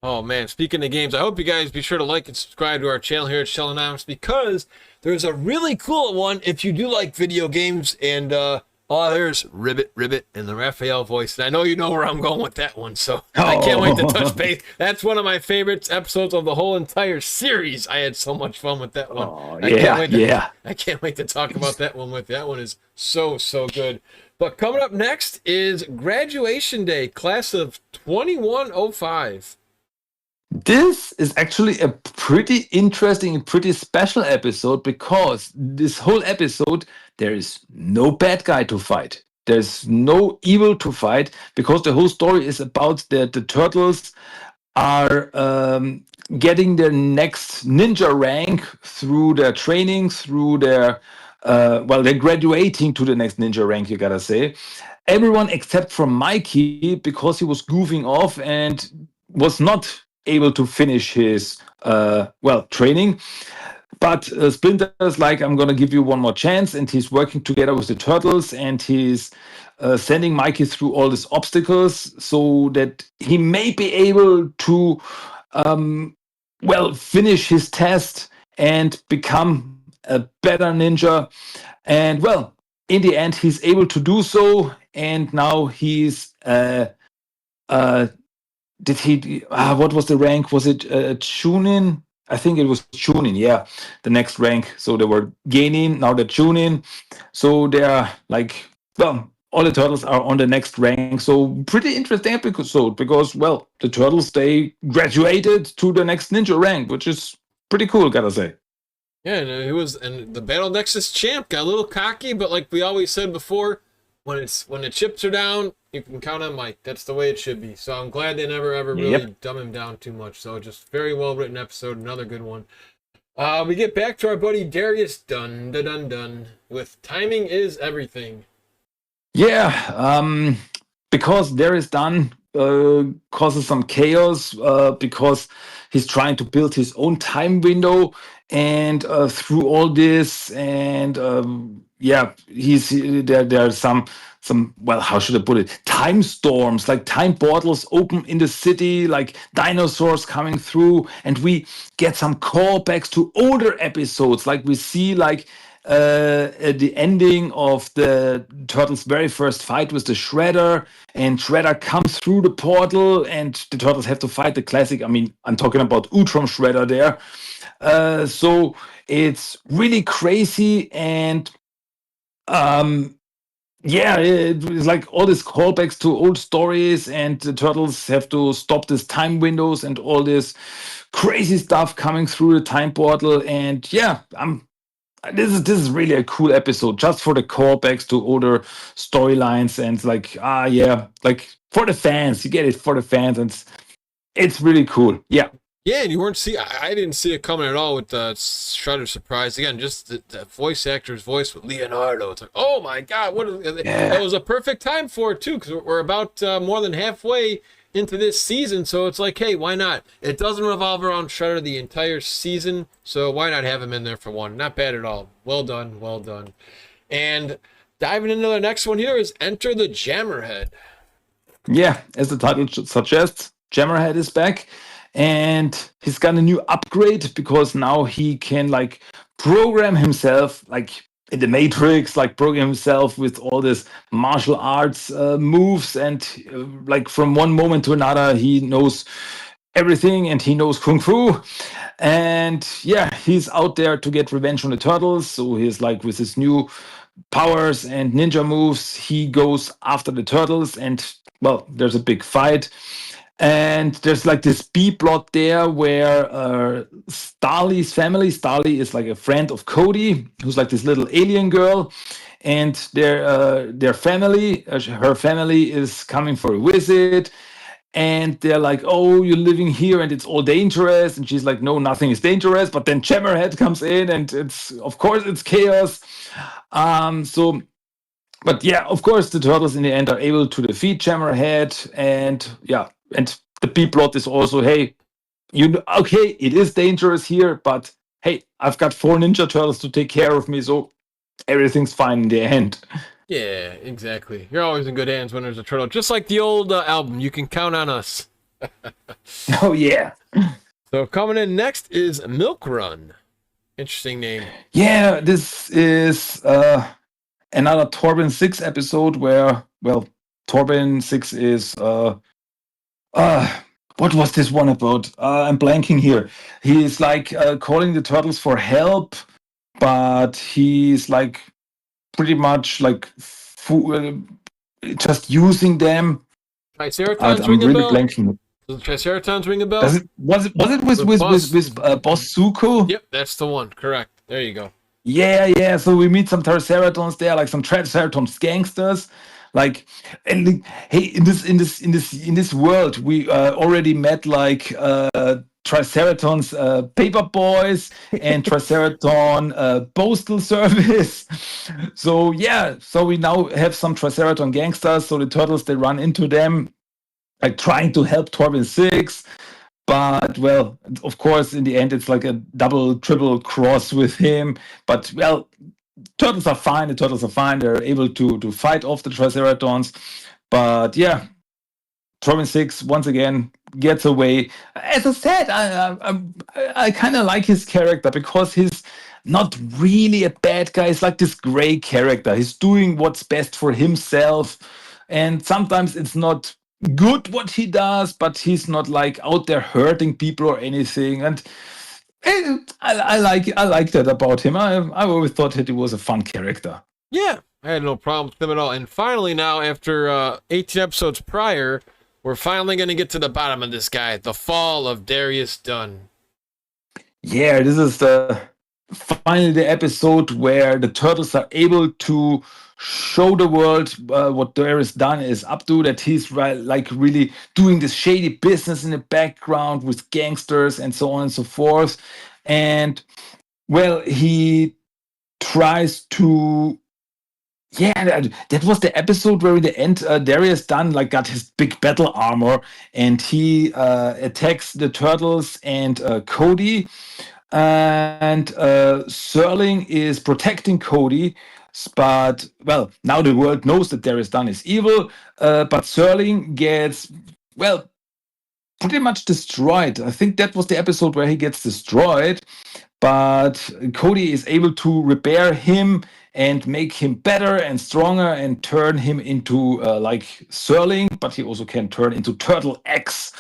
[SPEAKER 2] Oh man, speaking of games, I hope you guys be sure to like and subscribe to our channel here at Shell Anonymous, because there's a really cool one if you do like video games. And there's Ribbit in the Raphael voice. And I know you know where I'm going with that one, so I can't wait to touch base. That's one of my favorite episodes of the whole entire series. I had so much fun with that one. I can't wait to talk about that one with you. That one is so good. But coming up next is Graduation Day, class of 2105.
[SPEAKER 3] This is actually a pretty interesting and pretty special episode, because this whole episode, there is no bad guy to fight. There's no evil to fight, because the whole story is about the turtles are getting their next ninja rank through their training, through their, they're graduating to the next ninja rank, you gotta say. Everyone except for Mikey, because he was goofing off and was not able to finish his training. But Splinter's like, I'm gonna give you one more chance, and he's working together with the turtles, and he's sending Mikey through all these obstacles so that he may be able to finish his test and become a better ninja. And well, in the end, he's able to do so, and now he's did he? What was the rank? Was it Chunin? I think it was Chunin. Yeah, the next rank. So they were gaining. Now they're Chunin. So they are like, well, all the turtles are on the next rank. So pretty interesting episode, because well, the turtles, they graduated to the next ninja rank, which is pretty cool, gotta say.
[SPEAKER 2] Yeah, and the Battle Nexus champ got a little cocky, but like we always said before, when the chips are down, you can count on Mike. That's the way it should be. So I'm glad they never ever really dumb him down too much. So just very well written episode, another good one. We get back to our buddy Darius Dun with Timing is Everything.
[SPEAKER 3] Yeah, because Darius Dun causes some chaos because he's trying to build his own time window, and through all this, and there are some how should I put it, time storms, like time portals open in the city, like dinosaurs coming through, and we get some callbacks to older episodes, like we see like at the ending of the turtles' very first fight with the Shredder, and Shredder comes through the portal, and the turtles have to fight the classic. I mean, I'm talking about Utrom Shredder there. So it's really crazy, and it's like all these callbacks to old stories, and the turtles have to stop these time windows and all this crazy stuff coming through the time portal. And this is really a cool episode, just for the callbacks to older storylines, and like like for the fans, you get it for the fans, and it's really cool. Yeah,
[SPEAKER 2] and you weren't I didn't see it coming at all with the Shredder surprise. Again, just the voice actor's voice with Leonardo. It's like, oh my God, that was a perfect time for it too, because we're about more than halfway into this season, so it's like, hey, why not? It doesn't revolve around Shredder the entire season, so why not have him in there for one? Not bad at all. Well done. And diving into the next one here is Enter the Jammerhead.
[SPEAKER 3] Yeah, as the title suggests, Jammerhead is back, and he's got a new upgrade, because now he can like program himself like in the Matrix, like program himself with all this martial arts moves, and like from one moment to another, he knows everything and he knows kung fu. And yeah, he's out there to get revenge on the turtles. So he's like with his new powers and ninja moves, he goes after the turtles, and well, there's a big fight. And there's like this B plot there where Starly's family, Starly is like a friend of Cody, who's like this little alien girl, and their family, her family is coming for a visit, and they're like, "Oh, you're living here, and it's all dangerous." And she's like, "No, nothing is dangerous." But then Hammerhead comes in, and it's of course it's chaos. So but yeah, of course, the turtles in the end are able to defeat Hammerhead, and yeah, and the B plot is also, hey, okay, it is dangerous here, but hey, I've got 4 Ninja Turtles to take care of me, so everything's fine in the end.
[SPEAKER 2] Yeah, exactly. You're always in good hands when there's a turtle. Just like the old album, You Can Count on Us.
[SPEAKER 3] Oh yeah,
[SPEAKER 2] So coming in next is Milk Run. Interesting name.
[SPEAKER 3] yeah. This is another Torben 6 episode where, well, Torben 6 is what was this one about? I'm blanking here. He's like calling the turtles for help, but he's like pretty much like just using them.
[SPEAKER 2] Triceratons
[SPEAKER 3] I'm
[SPEAKER 2] ring a
[SPEAKER 3] really
[SPEAKER 2] bell?
[SPEAKER 3] blanking.
[SPEAKER 2] Does Triceratons ring a bell?
[SPEAKER 3] Was it with Boss Zuko?
[SPEAKER 2] Yep, that's the one. Correct. There you go.
[SPEAKER 3] Yeah. So we meet some Triceratons there, like some Triceratons gangsters. Like, and hey, in this world, we already met like Triceratons paper boys and Triceraton postal service. So yeah, so we now have some Triceraton gangsters. So the turtles, they run into them, like trying to help Torben 6. But well, of course, in the end, it's like a double, triple cross with him. But well, turtles are fine. The turtles are fine. They're able to fight off the Triceratons. But yeah, Torben 6 once again gets away. As I said, I kind of like his character because he's not really a bad guy. He's like this gray character. He's doing what's best for himself, and sometimes it's not good what he does, but he's not like out there hurting people or anything. And I like that about him. I always thought that he was a fun character.
[SPEAKER 2] Yeah, I had no problem with them at all. And finally, now after 18 episodes prior, we're finally going to get to the bottom of this guy. The fall of Darius Dunn.
[SPEAKER 3] Yeah, this is finally the episode where the turtles are able to show the world what Darius Dunn is up to, that he's like really doing this shady business in the background with gangsters and so on and so forth. And well, he tries to, yeah, that was the episode where in the end Darius Dunn like got his big battle armor, and he attacks the turtles and Cody, and Serling is protecting Cody. But well, now the world knows that Darius Dunn is evil, but Serling gets, well, pretty much destroyed. I think that was the episode where he gets destroyed, but Cody is able to repair him and make him better and stronger and turn him into like Serling, but he also can turn into Turtle X,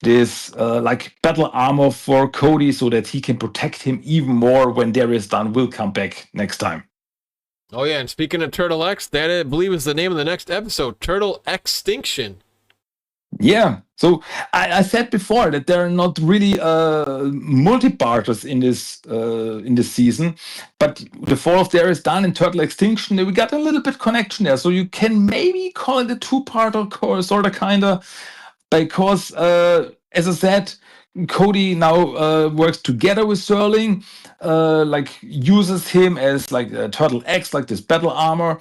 [SPEAKER 3] this like battle armor for Cody, so that he can protect him even more when Darius Dunn will come back next time.
[SPEAKER 2] Oh, yeah, and speaking of Turtle X, that I believe is the name of the next episode, Turtle Extinction.
[SPEAKER 3] Yeah, so I said before that there are not really multi-parters in this season, but the fall of Darius Dunn and Turtle Extinction, we got a little bit connection there, so you can maybe call it a two-parter, sort of, kind of, because as I said, Cody now works together with Serling, like uses him as like a Turtle X, like this battle armor,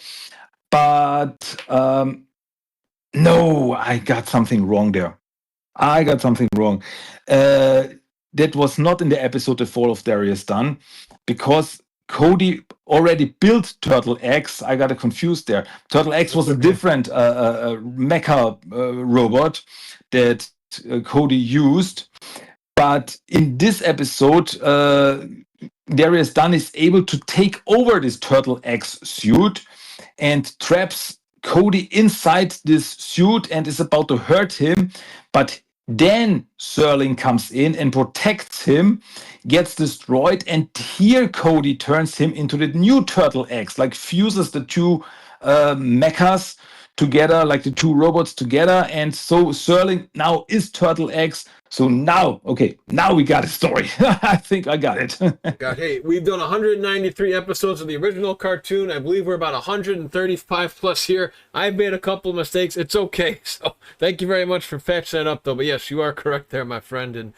[SPEAKER 3] but no, I got something wrong there. I got something wrong. That was not in the episode The Fall of Darius Dunn, because Cody already built Turtle X. I got it confused there. Turtle X was a different mecha robot that Cody used. But in this episode, Darius Dunn is able to take over this Turtle X suit and traps Cody inside this suit and is about to hurt him. But then Serling comes in and protects him, gets destroyed, and here Cody turns him into the new Turtle X, like fuses the two mechas together, like the two robots together. And so Serling now is Turtle X. So now we got a story. I think I got it.
[SPEAKER 2] God, hey, we've done 193 episodes of the original cartoon. I believe we're about 135 plus here. I've made a couple of mistakes. It's okay. So thank you very much for fetching that up, though. But yes, you are correct there, my friend. And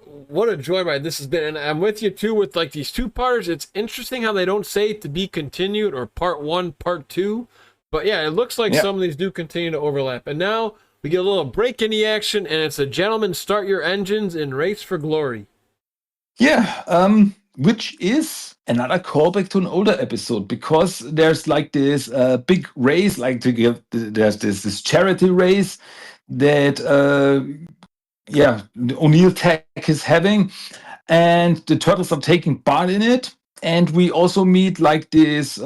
[SPEAKER 2] what a joyride this has been. And I'm with you, too, with like these two-parters. It's interesting how they don't say to be continued or part 1, part 2. But yeah, it looks like some of these do continue to overlap. And now we get a little break in the action, and it's a gentleman start your engines and race for glory.
[SPEAKER 3] Yeah, which is another callback to an older episode, because there's like this big race, like there's this charity race that O'Neill Tech is having, and the turtles are taking part in it. And we also meet like this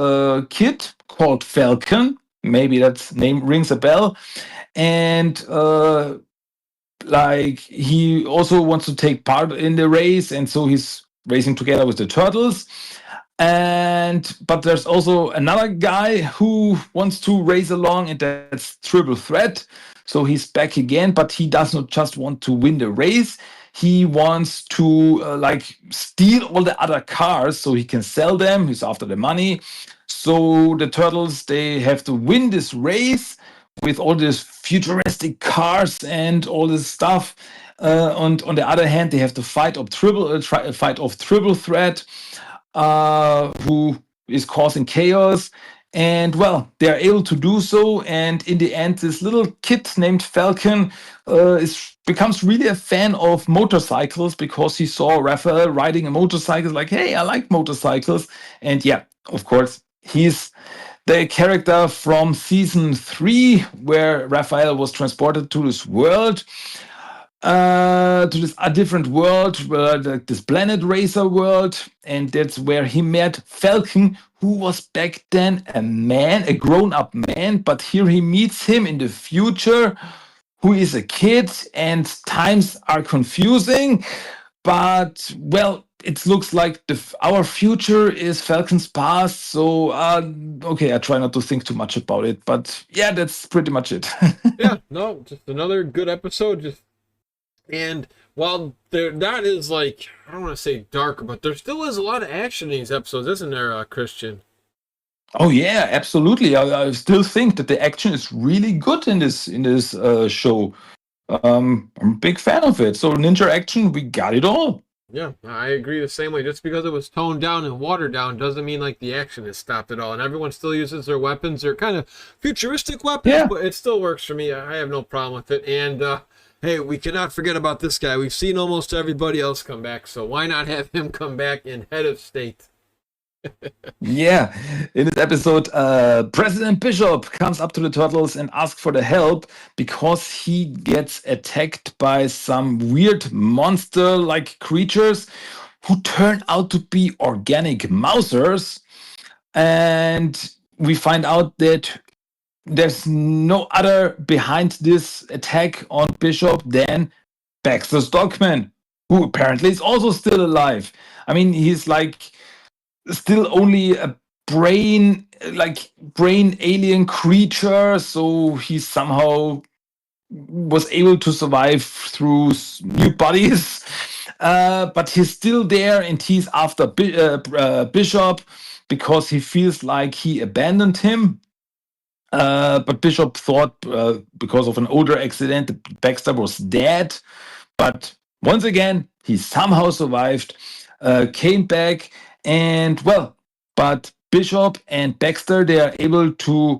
[SPEAKER 3] kid called Falcon. Maybe that name rings a bell. And like he also wants to take part in the race, and so he's racing together with the turtles. But there's also another guy who wants to race along, and that's Triple Threat. So he's back again, but he does not just want to win the race. He wants to like steal all the other cars so he can sell them. He's after the money. So the turtles, they have to win this race with all these futuristic cars and all this stuff. And on the other hand, they have to fight off Triple Threat, who is causing chaos. And well, they're able to do so. And in the end, this little kid named Falcon becomes really a fan of motorcycles, because he saw Raphael riding a motorcycle. Like, hey, I like motorcycles. And yeah, of course, he's the character from season 3, where Raphael was transported to this world, to this a different world, this Planet Racer world, and that's where he met Falcon, who was back then a grown-up man, but here he meets him in the future, who is a kid, and times are confusing, but well, it looks like our future is Falcon's past. So, okay, I try not to think too much about it. But yeah, that's pretty much it.
[SPEAKER 2] Yeah, no, just another good episode. And while that is like, I don't want to say darker, but there still is a lot of action in these episodes, isn't there, Christian?
[SPEAKER 3] Oh yeah, absolutely. I still think that the action is really good in this show. I'm a big fan of it. So ninja action, we got it all.
[SPEAKER 2] Yeah, I agree the same way. Just because it was toned down and watered down doesn't mean like the action is stopped at all. And everyone still uses their weapons. They're kind of futuristic weapons, but it still works for me. I have no problem with it. And hey, we cannot forget about this guy. We've seen almost everybody else come back, so why not have him come back in head of state?
[SPEAKER 3] Yeah, in this episode, President Bishop comes up to the turtles and asks for the help, because he gets attacked by some weird monster-like creatures who turn out to be organic mousers. And we find out that there's no other behind this attack on Bishop than Baxter Stockman, who apparently is also still alive. I mean, he's like still only a brain alien creature, so he somehow was able to survive through new bodies, but he's still there, and he's after Bishop, because he feels like he abandoned him. But Bishop thought, because of an older accident, that Baxter was dead, but once again he somehow survived, came back. And well, but Bishop and Baxter, they are able to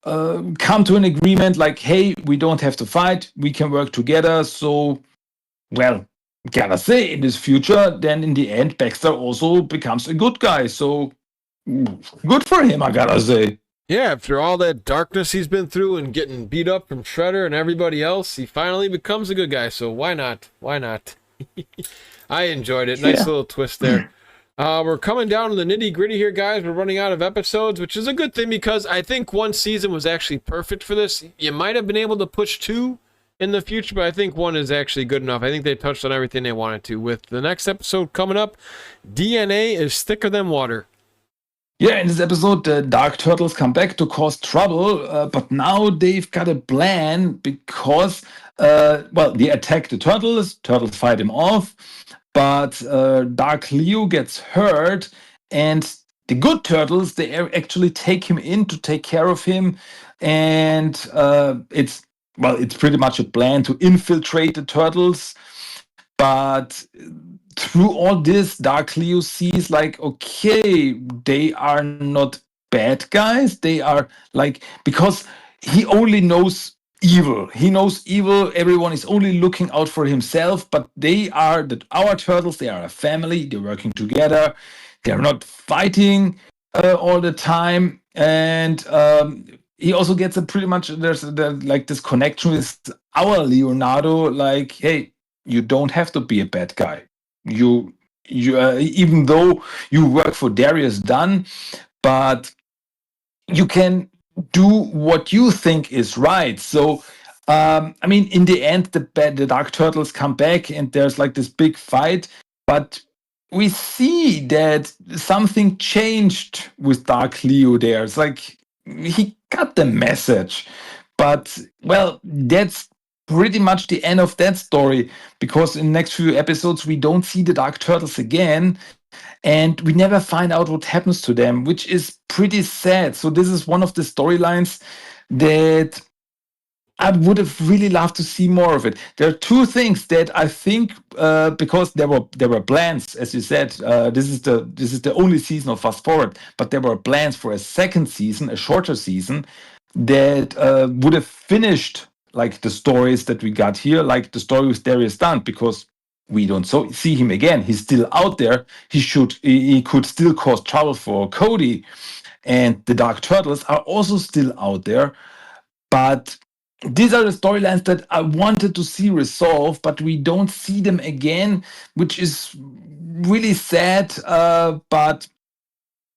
[SPEAKER 3] come to an agreement like, hey, we don't have to fight, we can work together. So, well, gotta say, in this future, then in the end, Baxter also becomes a good guy. So, good for him, I gotta say.
[SPEAKER 2] Yeah, after all that darkness he's been through and getting beat up from Shredder and everybody else, he finally becomes a good guy. So why not? Why not? I enjoyed it. Nice little twist there. We're coming down to the nitty gritty here, guys. We're running out of episodes, which is a good thing because I think one season was actually perfect for this. You might have been able to push 2 in the future, but I think 1 is actually good enough. I think they touched on everything they wanted to. With the next episode coming up, DNA is thicker than water.
[SPEAKER 3] Yeah, in this episode, the Dark Turtles come back to cause trouble, but now they've got a plan because, they attack the Turtles fight him off, but Dark Leo gets hurt, and the good Turtles, they actually take him in to take care of him, and it's pretty much a plan to infiltrate the Turtles, but through all this, Dark Leo sees like, okay, they are not bad guys. They are like, because he only knows evil. He knows evil. Everyone is only looking out for himself, but our turtles, they are a family. They're working together. They're not fighting all the time. And he also gets there's this connection with our Leonardo, like, hey, you don't have to be a bad guy. You even though you work for Darius Dunn, but you can do what you think is right. So in the end, the Dark Turtles come back and there's like this big fight, but we see that something changed with Dark Leo there. It's like he got the message, but that's pretty much the end of that story, because in the next few episodes we don't see the Dark Turtles again and we never find out what happens to them, which is pretty sad. So this is one of the storylines that I would have really loved to see more of it. There are two things that I think, because there were plans, as you said, this is the only season of Fast Forward, but there were plans for a second season, a shorter season, that would have finished like the stories that we got here, like the story with Darius Dunn, because we don't see him again. He's still out there. He could still cause trouble for Cody, and the Dark Turtles are also still out there. But these are the storylines that I wanted to see resolved, but we don't see them again, which is really sad. But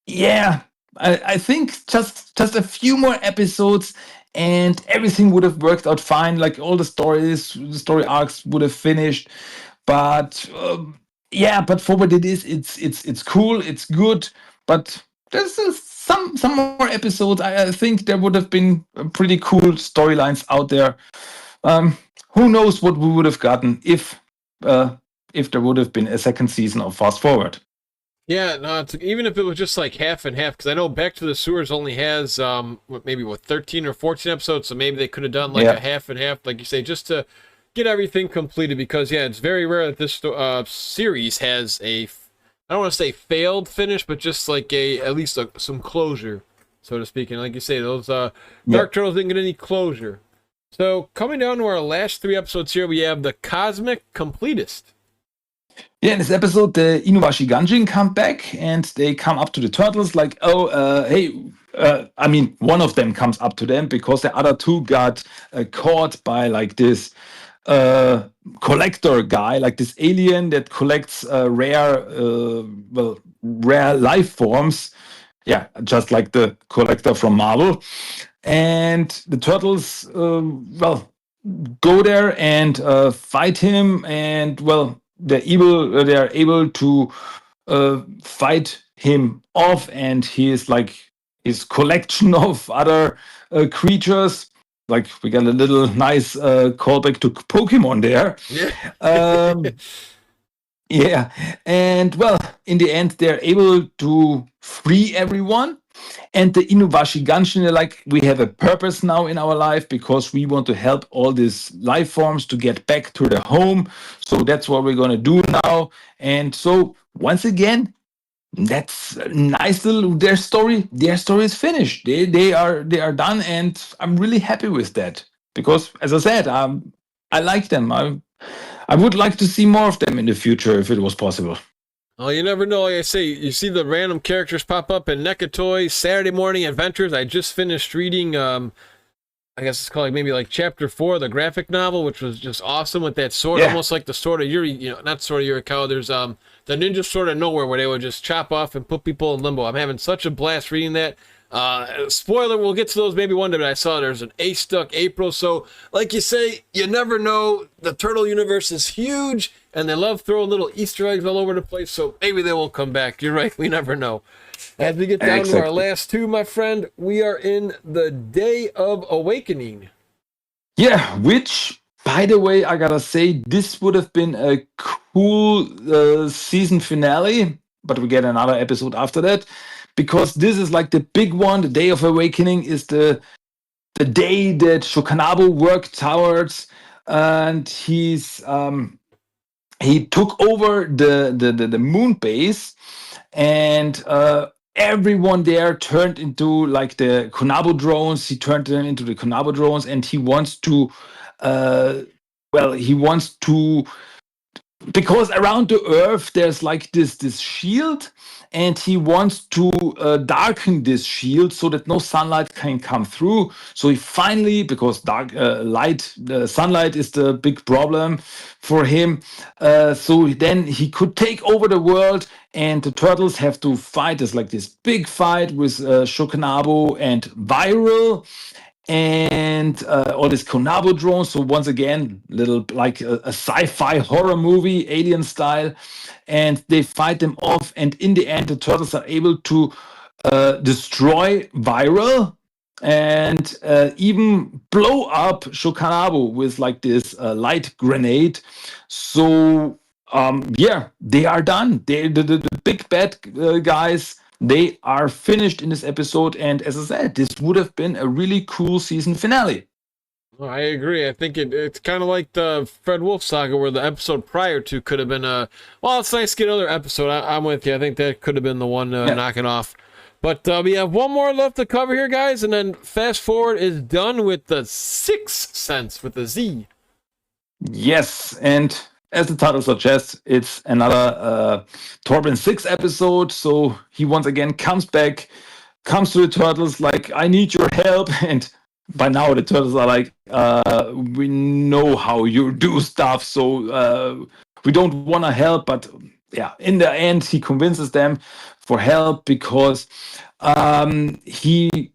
[SPEAKER 3] yeah, I think just a few more episodes and everything would have worked out fine. Like all the story arcs would have finished. But but for what it is, it's cool, it's good. But there's some more episodes. I think there would have been pretty cool storylines out there. Who knows what we would have gotten if there would have been a second season of Fast Forward.
[SPEAKER 2] Yeah, no, even if it was just like half and half, because I know Back to the Sewers only has maybe 13 or 14 episodes, so maybe they could have done like a half and half, like you say, just to get everything completed. Because it's very rare that this series has I don't want to say failed finish, but just like at least some closure, so to speak. And like you say, those Dark Turtles didn't get any closure. So coming down to our last 3 episodes here, we have the Cosmic Completist.
[SPEAKER 3] Yeah, in this episode, the Inuwashi Ganjin come back and they come up to the Turtles like, hey, one of them comes up to them because the other 2 got caught by like this collector guy, like this alien that collects rare life forms. Yeah, just like the collector from Marvel. And the Turtles, go there and fight him, and they're able to fight him off, and he is like his collection of other creatures. Like we got a little nice callback to Pokemon there. Yeah. And in the end, they're able to free everyone. And the Inuwashi Ganshin are like, we have a purpose now in our life because we want to help all these life forms to get back to their home. So that's what we're going to do now. And so once again, that's a nice little their story is finished. They are done, and I'm really happy with that because, as I said, I like them. I would like to see more of them in the future if it was possible.
[SPEAKER 2] Oh, you never know. Like I say, you see the random characters pop up in NECA Toys, Saturday Morning Adventures. I just finished reading I guess it's called like maybe like chapter 4, the graphic novel, which was just awesome with that sword,
[SPEAKER 3] Yeah.
[SPEAKER 2] almost like the sword of Yuri, not sword of Yurikawa. There's the ninja sword of nowhere where they would just chop off and put people in limbo. I'm having such a blast reading that. Spoiler, we'll get to those maybe one day, but I saw there's an A stuck April. So, like you say, you never know. The turtle universe is huge, and they love throwing little Easter eggs all over the place. So maybe they will come back. You're right. We never know. As we get down to our last two, my friend, we are in the Day of Awakening.
[SPEAKER 3] Yeah, which, by the way, I gotta say, this would have been a cool season finale, but we get another episode after that, because this is like the big one. The Day of Awakening is the day that Shokanabu worked towards, and he took over the moon base, and everyone there turned into like the Konabo drones. He turned them into the Konabo drones, and he wants to, he wants to, because around the Earth there's like this shield, and he wants to darken this shield so that no sunlight can come through. So he finally, because sunlight is the big problem for him, so then he could take over the world, and the turtles have to fight. There's like this big fight with Shokanabu and Viral, and all these Konabo drones. So once again, little like a sci-fi horror movie, alien style, and they fight them off. And in the end, the turtles are able to destroy Viral and even blow up Shokanabu with like this light grenade. So they are done. The big bad guys, they are finished in this episode, and as I said, this would have been a really cool season finale.
[SPEAKER 2] Oh, I agree. I think it's kind of like the Fred Wolf saga, where the episode prior to could have been it's nice to get another episode. I'm with you. I think that could have been the one knocking off. But we have one more left to cover here, guys, and then Fast Forward is done with the Sixth Sense with the Z.
[SPEAKER 3] Yes, and as the title suggests, it's another Torben 6 episode. So he once again comes back, comes to the turtles like, I need your help. And by now the turtles are like, we know how you do stuff, so we don't want to help. But yeah, in the end, he convinces them for help because he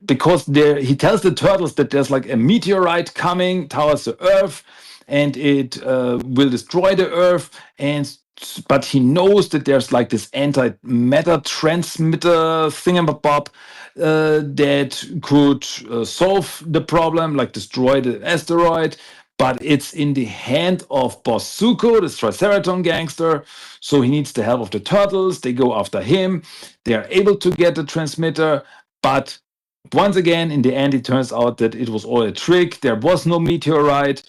[SPEAKER 3] tells the turtles that there's like a meteorite coming towards the Earth, and it will destroy the Earth. But he knows that there's like this antimatter transmitter thingamabob that could solve the problem, like destroy the asteroid. But it's in the hand of Boss Zuko, this Triceraton gangster. So he needs the help of the turtles. They go after him. They are able to get the transmitter. But once again, in the end, it turns out that it was all a trick. There was no meteorite.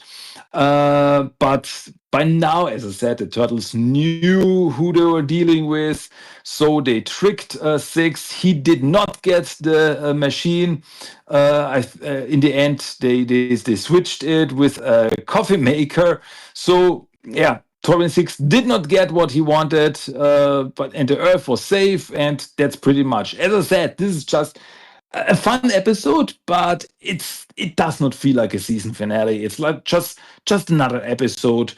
[SPEAKER 3] But by now, as I said, the turtles knew who they were dealing with, so they tricked Six. He did not get the machine. In the end, they switched it with a coffee maker. So yeah, Torben 6 did not get what he wanted, and the Earth was safe, and that's pretty much. As I said, this is just a fun episode, but it does not feel like a season finale. It's like just another episode,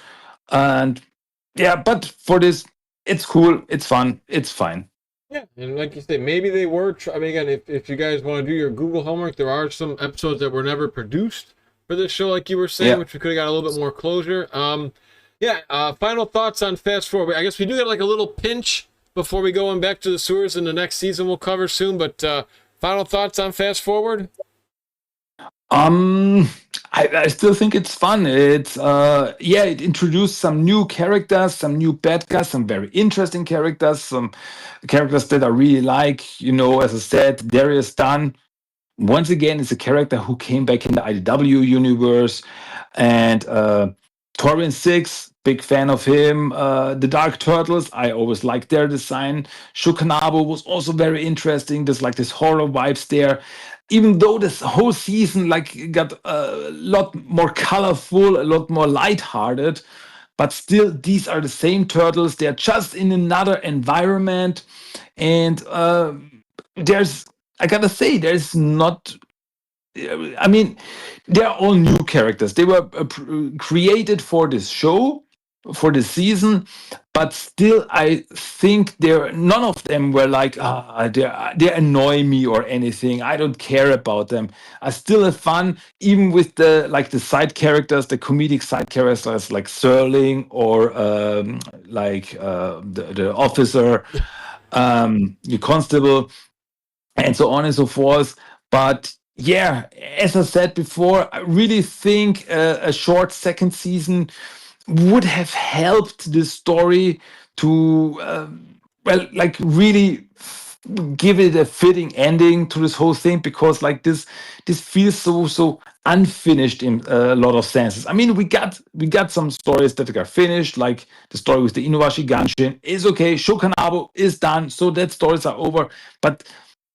[SPEAKER 3] and yeah, but for this, it's cool, it's fun, it's fine.
[SPEAKER 2] Yeah, and like you said, maybe they were. I mean, again, if you guys want to do your Google homework, there are some episodes that were never produced for this show, like you were saying, which we could have got a little bit more closure. Final thoughts on Fast Forward. I guess we do get like a little pinch before we go on back to the sewers in the next season. We'll cover soon, but final thoughts on Fast Forward?
[SPEAKER 3] I still think it's fun. It's it introduced some new characters, some new bad guys, some very interesting characters, some characters that I really like. As I said, Darius Dunn, once again, is a character who came back in the IDW universe, and Torben 6, big fan of him. The Dark Turtles, I always liked their design. Shokanabu was also very interesting. There's like this horror vibes there. Even though this whole season got a lot more colorful, a lot more lighthearted, but still these are the same turtles. They're just in another environment, and I gotta say, I mean, they're all new characters. They were created for this show, for this season, but still, I think none of them were like, they annoy me or anything. I don't care about them. I still have fun, even with the side characters, the comedic side characters like Serling or the officer, the constable, and so on and so forth. But yeah, as I said before, I really think a short second season would have helped the story to, really give it a fitting ending to this whole thing, because like this feels so unfinished in a lot of senses. I mean, we got some stories that are finished, like the story with the Inuashi Ganshin is okay, Shokanabo is done, so that stories are over. But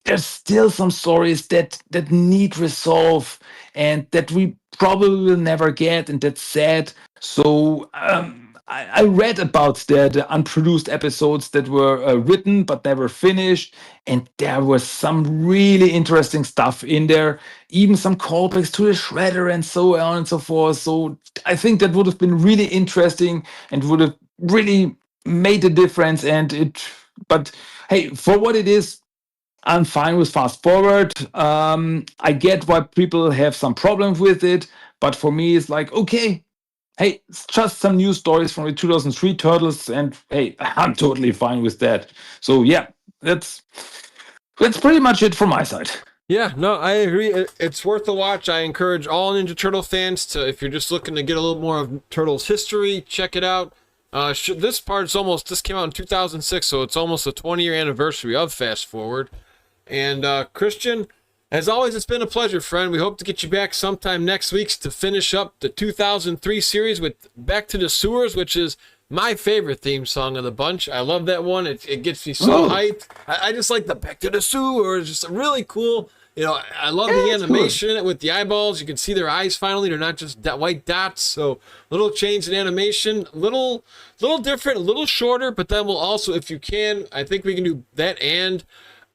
[SPEAKER 3] there's still some stories that need resolve and that we probably will never get, and that's sad. So I read about the unproduced episodes that were written but never finished, and there was some really interesting stuff in there, even some callbacks to the Shredder and so on and so forth. So I think that would have been really interesting and would have really made a difference. But hey, for what it is, I'm fine with fast forward. I get why people have some problems with it, but for me, it's like, okay, hey, it's just some new stories from the 2003 Turtles, and hey, I'm totally fine with that. So yeah, that's pretty much it from my side.
[SPEAKER 2] Yeah, no, I agree. It's worth a watch. I encourage all Ninja Turtle fans to, if you're just looking to get a little more of Turtles history, check it out. This came out in 2006, so it's almost a 20-year anniversary of Fast Forward. And Christian, as always, it's been a pleasure, friend. We hope to get you back sometime next week to finish up the 2003 series with Back to the Sewers, which is my favorite theme song of the bunch. I love that one. It gets me so hyped. I just like the Back to the Sewers. Just really cool. You know, I love the animation in it with the eyeballs. You can see their eyes finally. They're not just white dots. So little change in animation, little different, a little shorter, but then we'll also, if you can, I think we can do that and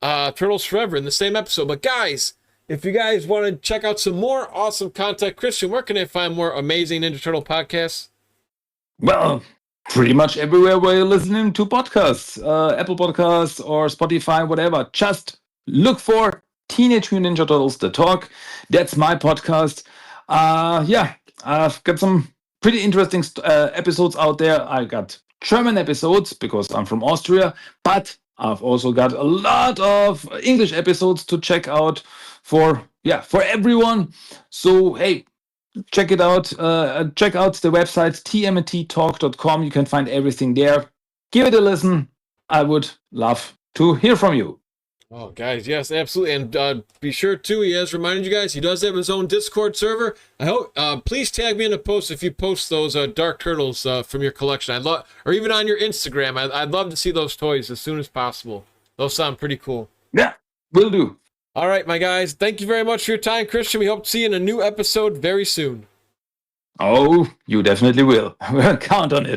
[SPEAKER 2] Turtles Forever in the same episode. But guys, if you guys want to check out some more awesome content, Christian, where can I find more amazing Ninja Turtle podcasts?
[SPEAKER 3] Well, pretty much everywhere where you're listening to podcasts, Apple Podcasts or Spotify, whatever. Just look for Teenage Mutant Ninja Turtles The Talk. That's my podcast. I've got some pretty interesting episodes out there. I got German episodes because I'm from Austria, but I've also got a lot of English episodes to check out for everyone. So hey, check it out. Check out the website tmnttalk.com. You can find everything there. Give it a listen. I would love to hear from you.
[SPEAKER 2] Oh, guys, yes, absolutely. And be sure, too, he has reminded you guys, he does have his own Discord server. I hope, please tag me in a post if you post those Dark Turtles from your collection. Or even on your Instagram. I'd love to see those toys as soon as possible. Those sound pretty cool.
[SPEAKER 3] Yeah, will do.
[SPEAKER 2] All right, my guys. Thank you very much for your time, Christian. We hope to see you in a new episode very soon.
[SPEAKER 3] Oh, you definitely will. Count on it.